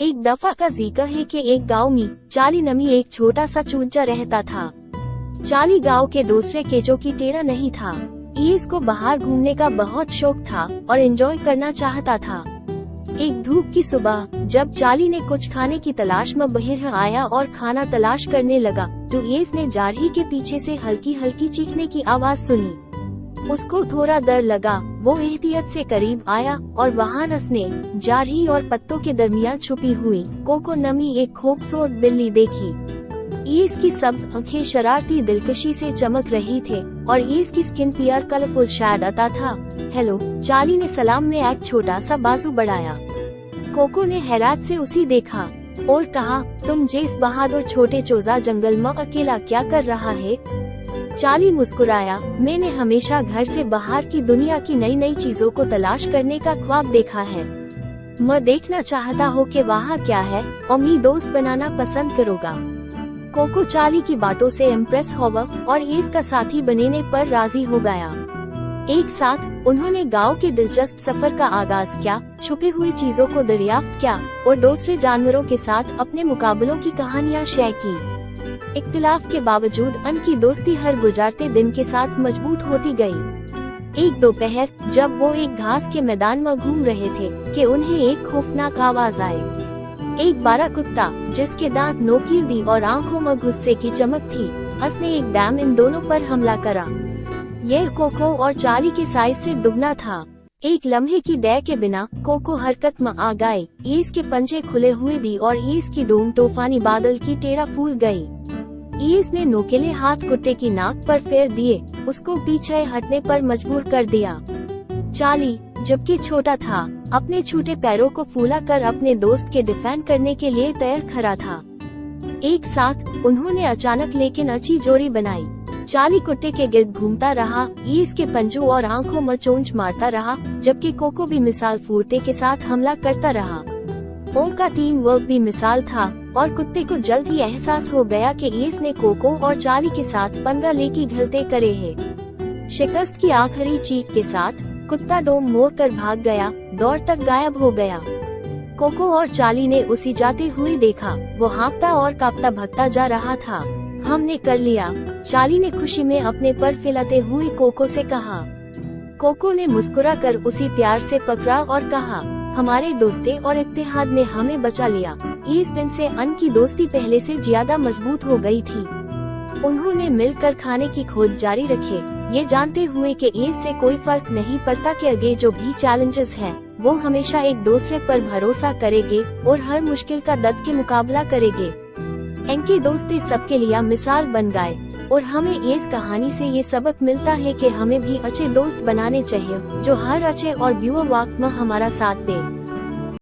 एक दफा का जिक्र है कि एक गांव में चाली नमी एक छोटा सा चूजा रहता था। चाली गांव के दूसरे केचो की टेढ़ा नहीं था। इसको बाहर घूमने का बहुत शौक था और एंजॉय करना चाहता था। एक धूप की सुबह जब चाली ने कुछ खाने की तलाश में बाहर आया और खाना तलाश करने लगा तो इसने जारही के पीछे से हल्की हल्की चीखने की आवाज सुनी। उसको थोड़ा डर लगा। वो एहतियात से करीब आया और वहाँ रसने जारही और पत्तों के दरमियान छुपी हुई कोको नमी एक खूबसूरत बिल्ली देखी। इसकी सब्ज आंखें शरारती दिलकशी से चमक रही थे और इसकी स्किन पियर कलरफुल शेड आता था। हेलो, चाली ने सलाम में एक छोटा सा बाजू बढ़ाया। कोको ने हैरत से उसे देखा और कहा, तुम जैस बहादुर छोटे चोजा जंगल में अकेला क्या कर रहा है? चाली मुस्कुराया, मैंने हमेशा घर से बाहर की दुनिया की नई नई चीजों को तलाश करने का ख्वाब देखा है। मैं देखना चाहता हूँ कि वहाँ क्या है और मेरी दोस्त बनाना पसंद करोगा। कोको चाली की बातों से इम्प्रेस हुआ और इसका साथी बनने पर राजी हो गया। एक साथ उन्होंने गांव के दिलचस्प सफर का आगाज किया, छुपी हुई चीजों को दरियाफ्त किया और दूसरे जानवरों के साथ अपने मुकाबलों की कहानियां शेयर की। इख्तिलाफ के बावजूद उनकी दोस्ती हर गुजारते दिन के साथ मजबूत होती गई। एक दोपहर जब वो एक घास के मैदान में घूम रहे थे कि उन्हें एक खौफनाक आवाज आई। एक बड़ा कुत्ता जिसके दांत नोकील थी और आंखों में गुस्से की चमक थी, उसने एक डैम इन दोनों पर हमला करा। यह कोको और चाली के साइज से दुगना था। एक लम्हे की देर के बिना कोको हरकत में आ गए। इसके पंजे खुले हुए दी और इसकी डूम तूफानी बादल की टेढ़ा फूल गई। इसने नोकेले हाथ कुत्ते की नाक पर फेर दिए, उसको पीछे हटने पर मजबूर कर दिया। चाली जबकि छोटा था, अपने छोटे पैरों को फूला कर अपने दोस्त के डिफेंड करने के लिए तैयार खड़ा था। एक साथ उन्होंने अचानक लेकिन अच्छी जोड़ी बनाई। चाली कुत्ते के गिर्द घूमता रहा, इसके पंजों और आंखों में चोंच मारता रहा, जबकि कोको भी मिसाल फूरते के साथ हमला करता रहा। उनका टीम वर्क भी मिसाल था और कुत्ते को जल्द ही एहसास हो गया कि इसने कोको और चाली के साथ पंगा लेकी गलती करे है। शिकस्त की आखिरी चीख के साथ कुत्ता डोम मोड़ कर भाग गया, दौड़ तक गायब हो गया। कोको और चाली ने उसे जाते हुए देखा। वो हाँफता और कांपता भगता जा रहा था। हमने कर लिया, चाली ने खुशी में अपने पर फैलाते हुए कोको से कहा। कोको ने मुस्कुरा कर उसे प्यार से पकड़ा और कहा, हमारे दोस्ती और इत्तेहाद ने हमें बचा लिया। इस दिन से उनकी दोस्ती पहले से ज्यादा मजबूत हो गई थी। उन्होंने मिलकर खाने की खोज जारी रखे, ये जानते हुए कि इससे कोई फर्क नहीं पड़ता कि आगे जो भी चैलेंजेस हैं, वो हमेशा एक दूसरे पर भरोसा करेंगे और हर मुश्किल का डट के मुकाबला करेंगे। इनकी दोस्ती सबके लिए मिसाल बन गए और हमें इस कहानी से ये सबक मिलता है कि हमें भी अच्छे दोस्त बनाने चाहिए जो हर अच्छे और बुरे वक्त में हमारा साथ दे।